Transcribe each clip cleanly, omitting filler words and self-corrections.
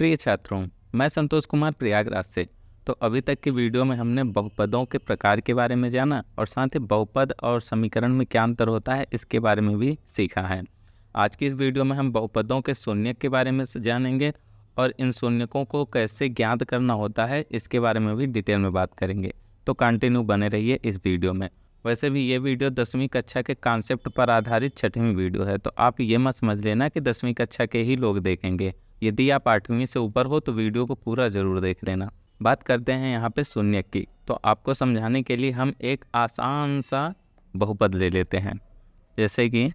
प्रिय छात्रों, मैं संतोष कुमार प्रयागराज से। तो अभी तक की वीडियो में हमने बहुपदों के प्रकार के बारे में जाना और साथ ही बहुपद और समीकरण में क्या अंतर होता है इसके बारे में भी सीखा है। आज की इस वीडियो में हम बहुपदों के शून्यक के बारे में जानेंगे और इन शून्यकों को कैसे ज्ञात करना होता है इसके बारे में भी डिटेल में बात करेंगे। तो कंटिन्यू बने रहिए इस वीडियो में। वैसे भी ये वीडियो 10वीं कक्षा के कॉन्सेप्ट पर आधारित 6वीं वीडियो है, तो आप ये मत समझ लेना कि 10वीं कक्षा के ही लोग देखेंगे। यदि आप 8वीं से ऊपर हो तो वीडियो को पूरा ज़रूर देख लेना। बात करते हैं यहाँ पे शून्यक की। तो आपको समझाने के लिए हम एक आसान सा बहुपद ले लेते हैं, जैसे कि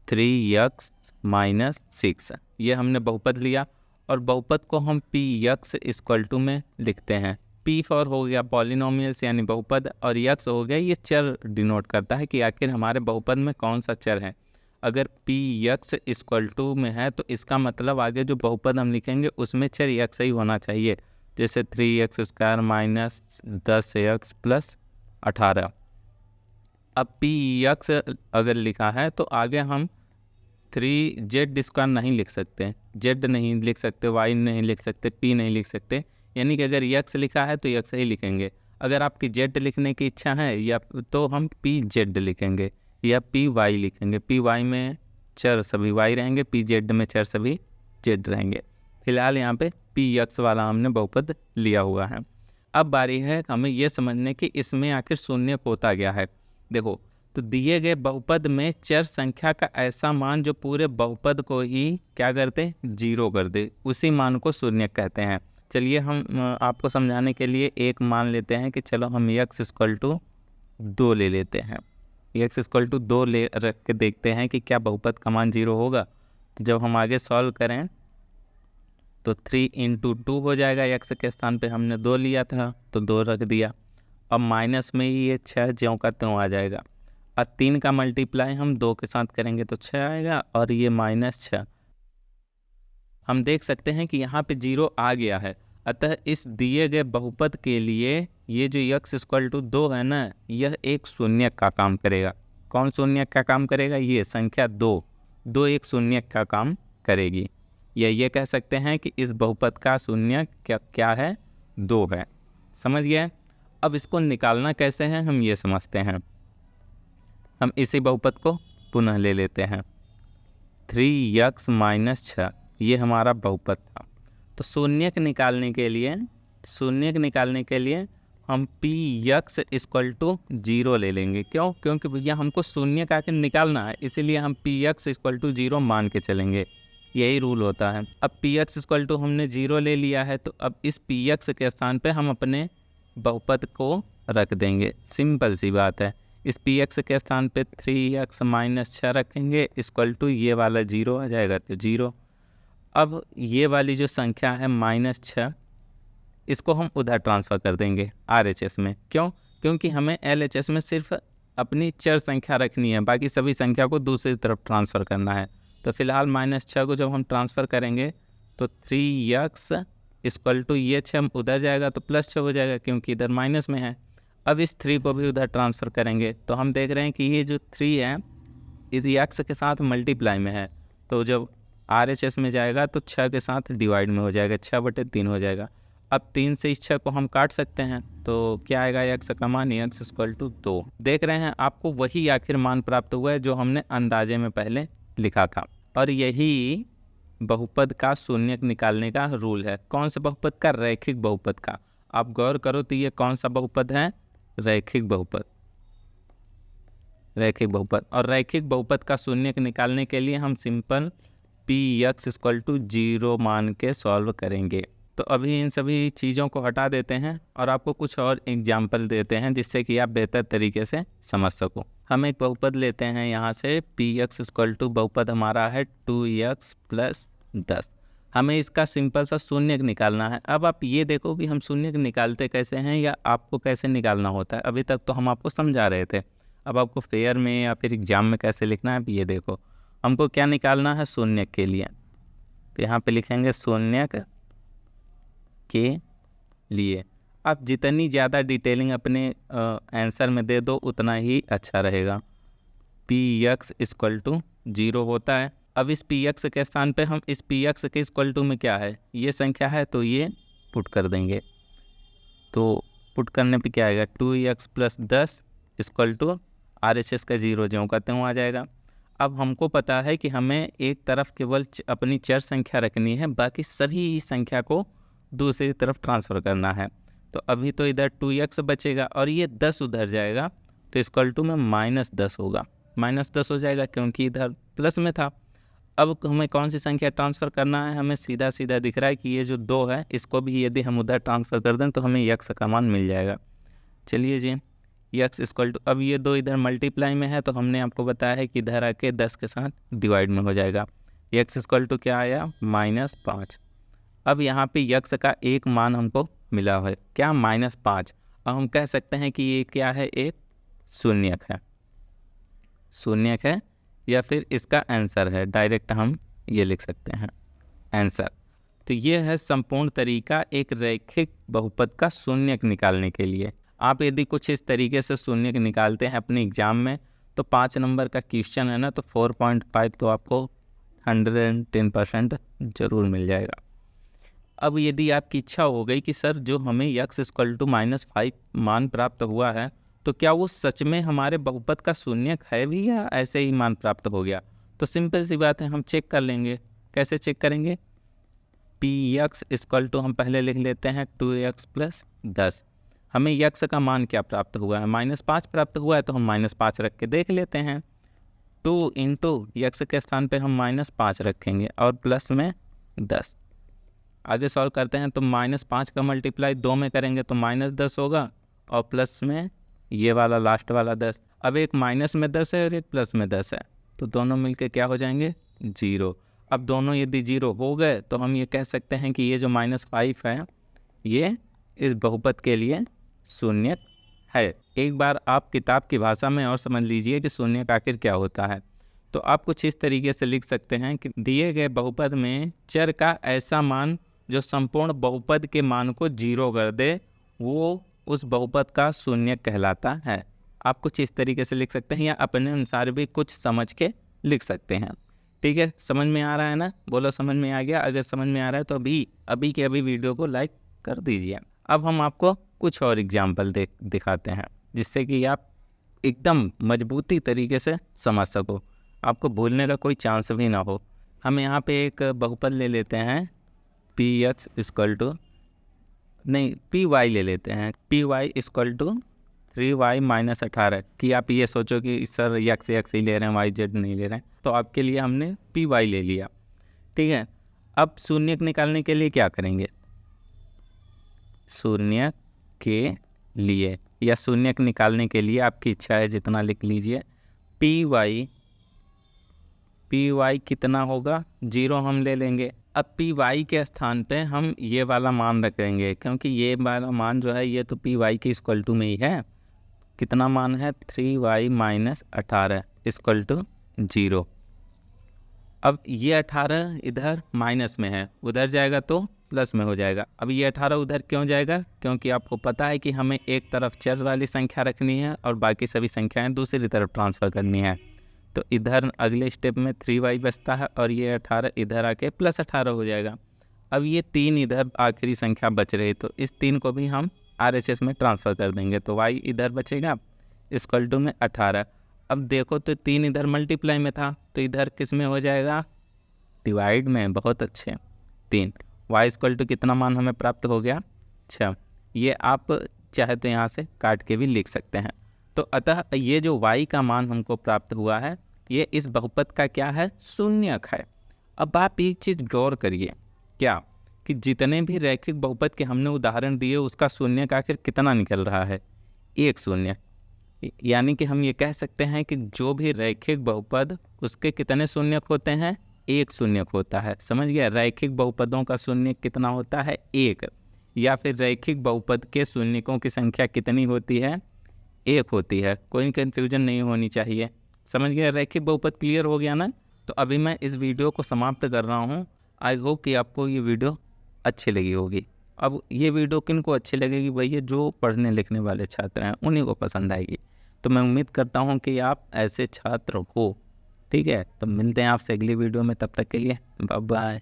3x-6। ये हमने बहुपद लिया और बहुपद को हम px में लिखते हैं। p फॉर हो गया पॉलिनोमियल्स यानी बहुपद, और x हो गया ये चर डिनोट करता है कि आखिर हमारे बहुपद में कौन सा चर है। अगर px में है तो इसका मतलब आगे जो बहुपद हम लिखेंगे उसमें चर x ही होना चाहिए, जैसे 3x² - 10x + 18। अब px अगर लिखा है तो आगे हम 3z² नहीं लिख सकते, z नहीं लिख सकते, y नहीं लिख सकते, p नहीं लिख सकते, यानी कि अगर x लिखा है तो x ही लिखेंगे। अगर आपकी z लिखने की इच्छा है या तो हम pz लिखेंगे या py लिखेंगे। py में चर सभी y रहेंगे, pz में चर सभी z रहेंगे। फिलहाल यहाँ पे px वाला हमने बहुपद लिया हुआ है। अब बारी है हमें ये समझने की इसमें आखिर शून्यक होता क्या है। देखो, तो दिए गए बहुपद में चर संख्या का ऐसा मान जो पूरे बहुपद को ही क्या करते, जीरो कर दे, उसी मान को शून्यक कहते हैं। चलिए हम आपको समझाने के लिए एक मान लेते हैं कि चलो हम x 2 ले लेते हैं। x 2 ले रख के देखते हैं कि क्या बहुपद का मान जीरो होगा। तो जब हम आगे सॉल्व करें तो 3 × 2 हो जाएगा। x के स्थान पे हमने 2 लिया था तो 2 रख दिया। अब माइनस में ही ये 6 ज्यों का त्यों आ जाएगा। अब 3 का मल्टीप्लाई हम 2 के साथ करेंगे तो 6 आएगा और ये -6। हम देख सकते हैं कि यहाँ पे 0 आ गया है। अतः इस दिए गए बहुपद के लिए ये जो x 2 है ना, यह एक शून्यक का काम करेगा। कौन शून्यक का काम करेगा? ये संख्या 2 एक शून्यक का काम करेगी। या ये कह सकते हैं कि इस बहुपद का शून्यक क्या है? 2 है। समझ गए? अब इसको निकालना कैसे है हम ये समझते हैं। हम इसी बहुपद को पुनः ले लेते हैं। 3x - 6 ये हमारा बहुपद था। तो शून्यक निकालने के लिए हम px = 0 ले लेंगे। क्यों? क्योंकि भैया हमको शून्यक आके निकालना है, इसीलिए हम px = 0 मान के चलेंगे। यही रूल होता है। अब px = हमने 0 ले लिया है, तो अब इस px के स्थान पे हम अपने बहुपद को रख देंगे। सिंपल सी बात है। इस px के स्थान पे 3x - 6 रखेंगे, = ये वाला 0 आ जाएगा तो 0। अब ये वाली जो संख्या है -6, इसको हम उधर ट्रांसफ़र कर देंगे RHS में। क्यों? क्योंकि हमें LHS में सिर्फ अपनी चर संख्या रखनी है, बाकी सभी संख्या को दूसरी तरफ ट्रांसफ़र करना है। तो फिलहाल -6 को जब हम ट्रांसफ़र करेंगे तो 3x = ये 6 उधर जाएगा तो +6 हो जाएगा, क्योंकि इधर माइनस में है। अब इस 3 को भी उधर ट्रांसफ़र करेंगे तो हम देख रहे हैं कि ये जो 3 है यदि x के साथ मल्टीप्लाई में है, तो जब RHS में जाएगा तो 6 के साथ डिवाइड में हो जाएगा, 6/3 हो जाएगा। अब 3 से इस 6 को हम काट सकते हैं तो क्या आएगा? x का मान x = 2। देख रहे हैं आपको वही आखिर मान प्राप्त हुआ है जो हमने अंदाजे में पहले लिखा था। और यही बहुपद का शून्यक निकालने का रूल है। कौन सा बहुपद का? रैखिक बहुपद का। आप गौर करो तो ये कौन सा बहुपद है? रैखिक बहुपद। रैखिक बहुपद। और रैखिक बहुपद का शून्यक निकालने के लिए हम सिंपल px = 0 मान के सॉल्व करेंगे। तो अभी इन सभी चीज़ों को हटा देते हैं और आपको कुछ और एग्जाम्पल देते हैं जिससे कि आप बेहतर तरीके से समझ सको। हम एक बहुपद लेते हैं यहाँ से px = बहुपद हमारा है 2x + 10। हमें इसका सिंपल सा शून्यक निकालना है। अब आप ये देखो कि हम शून्यक निकालते कैसे हैं या आपको कैसे निकालना होता है। अभी तक तो हम आपको समझा रहे थे, अब आपको फेयर में या फिर एग्जाम में कैसे लिखना है ये देखो। हमको क्या निकालना है शून्यक के लिए, तो यहाँ पे लिखेंगे शून्यक के लिए। आप जितनी ज़्यादा डिटेलिंग अपने आंसर में दे दो उतना ही अच्छा रहेगा। px = 0 होता है अब इस पी एक्स के स्थान पे हम इस पी एक्स के इक्वल टू में क्या है, ये संख्या है, तो ये पुट कर देंगे। तो पुट करने पे क्या आएगा, 2x + 10 इक्वल टू RHS का 0 ज्यों का त्यों आ जाएगा। अब हमको पता है कि हमें एक तरफ केवल अपनी चर संख्या रखनी है, बाकी सभी संख्या को दूसरी तरफ ट्रांसफ़र करना है। तो अभी तो इधर 2x बचेगा और ये 10 उधर जाएगा, तो इक्वल टू में -10 होगा। -10 हो जाएगा क्योंकि इधर प्लस में था। अब हमें कौन सी संख्या ट्रांसफ़र करना है, हमें सीधा सीधा दिख रहा है कि ये जो 2 है इसको भी यदि हम उधर ट्रांसफ़र कर दें तो हमें x का मान मिल जाएगा। चलिए जी, x इक्वल टू, अब ये 2 इधर मल्टीप्लाई में है तो हमने आपको बताया है कि इधर आके 10 के साथ डिवाइड में हो जाएगा। x इक्वल टू क्या आया, -5। अब यहाँ पे x का एक मान हमको मिला है, क्या, -5। अब हम कह सकते हैं कि ये क्या है, एक शून्यक है, शून्यक है, या फिर इसका आंसर है। डायरेक्ट हम ये लिख सकते हैं आंसर। तो ये है संपूर्ण तरीका एक रैखिक बहुपद का शून्यक निकालने के लिए। आप यदि कुछ इस तरीके से शून्यक निकालते हैं अपने एग्ज़ाम में तो 5 नंबर का क्वेश्चन है ना, तो 4.5 तो आपको 110% ज़रूर मिल जाएगा। अब यदि आपकी इच्छा हो गई कि सर जो हमें x इक्वल टू -5 मान प्राप्त हुआ है तो क्या वो सच में हमारे बहुपद का शून्यक है भी या ऐसे ही मान प्राप्त हो गया, तो सिंपल सी बात है, हम चेक कर लेंगे। कैसे चेक करेंगे, px इक्वल टू हम पहले लिख लेते हैं 2x + 10। हमें x का मान क्या प्राप्त हुआ है, -5 प्राप्त हुआ है, तो हम -5 रख के देख लेते हैं। 2 × x के स्थान पे हम -5 रखेंगे और प्लस में 10। आगे सॉल्व करते हैं तो -5 का मल्टीप्लाई 2 में करेंगे तो -10 होगा और प्लस में ये वाला लास्ट वाला 10। अब एक माइनस में 10 है और एक प्लस में 10 है, तो दोनों मिलके क्या हो जाएंगे, 0। अब दोनों यदि 0 हो गए तो हम ये कह सकते हैं कि ये जो -5 है ये इस बहुपद के लिए शून्यक है। एक बार आप किताब की भाषा में और समझ लीजिए कि शून्यक आखिर क्या होता है। तो आप कुछ इस तरीके से लिख सकते हैं कि दिए गए बहुपद में चर का ऐसा मान जो संपूर्ण बहुपद के मान को 0 कर दे वो उस बहुपद का शून्यक कहलाता है। आप कुछ इस तरीके से लिख सकते हैं या अपने अनुसार भी कुछ समझ के लिख सकते हैं। ठीक है, समझ में आ रहा है ना, बोलो समझ में आ गया। अगर समझ में आ रहा है तो अभी के अभी वीडियो को लाइक कर दीजिए। अब हम आपको कुछ और एग्जाम्पल दिखाते हैं जिससे कि आप एकदम मजबूती तरीके से समझ सको, आपको भूलने का कोई चांस भी ना हो। हम यहाँ पे एक बहुपद ले लेते हैं px इक्वल टू, नहीं py ले लेते हैं, py इक्वल टू 3y - 18। कि आप ये सोचो कि सर x ही ले रहे हैं, y z नहीं ले रहे हैं, तो आपके लिए हमने py ले लिया। ठीक है, अब शून्यक निकालने के लिए क्या करेंगे, शून्यक के लिए या शून्यक निकालने के लिए आपकी इच्छा है जितना लिख लीजिए। py कितना होगा, 0 हम ले लेंगे। अब py के स्थान पे हम ये वाला मान रखेंगे क्योंकि ये वाला मान जो है ये तो py के इक्वल टू में ही है। कितना मान है, 3y - 18 इक्वल टू 0। अब ये 18 इधर माइनस में है, उधर जाएगा तो प्लस में हो जाएगा। अब ये 18 उधर क्यों जाएगा, क्योंकि आपको पता है कि हमें एक तरफ चर वाली संख्या रखनी है और बाकी सभी संख्याएं दूसरी तरफ ट्रांसफ़र करनी है। तो इधर अगले स्टेप में 3y बचता है और ये 18 इधर आके +18 हो जाएगा। अब ये 3 इधर आखिरी संख्या बच रही, तो इस 3 को भी हम RHS में ट्रांसफ़र कर देंगे, तो y इधर बचेगा इक्वल टू में 18। अब देखो तो 3 इधर मल्टीप्लाई में था तो इधर किस में हो जाएगा, डिवाइड में। बहुत अच्छे, 3। y इक्वल टू कितना मान हमें प्राप्त हो गया, 6। ये आप चाहे तो यहाँ से काट के भी लिख सकते हैं। तो अतः ये जो y का मान हमको प्राप्त हुआ है ये इस बहुपद का क्या है, शून्यक है। अब आप एक चीज़ गौर करिए, क्या कि जितने भी रैखिक बहुपद के हमने उदाहरण दिए उसका शून्यक आखिर कितना निकल रहा है, एक शून्य। यानी कि हम ये कह सकते हैं कि जो भी रैखिक बहुपद उसके कितने शून्यक होते हैं, एक शून्यक होता है। समझ गया, रैखिक बहुपदों का शून्यक कितना होता है, एक। या फिर रैखिक बहुपद के शून्यकों की संख्या कितनी होती है, एक होती है। कोई कन्फ्यूजन नहीं होनी चाहिए। समझ गया, रैखिक बहुपद क्लियर हो गया ना। तो अभी मैं इस वीडियो को समाप्त कर रहा हूँ। आई होप कि आपको ये वीडियो अच्छी लगी होगी। अब ये वीडियो किन को अच्छी लगेगी, भैया जो पढ़ने लिखने वाले छात्र हैं उन्हीं को पसंद आएगी। तो मैं उम्मीद करता हूँ कि आप ऐसे छात्र हो ठीक है, तो मिलते हैं आपसे अगली वीडियो में, तब तक के लिए बाय बाय।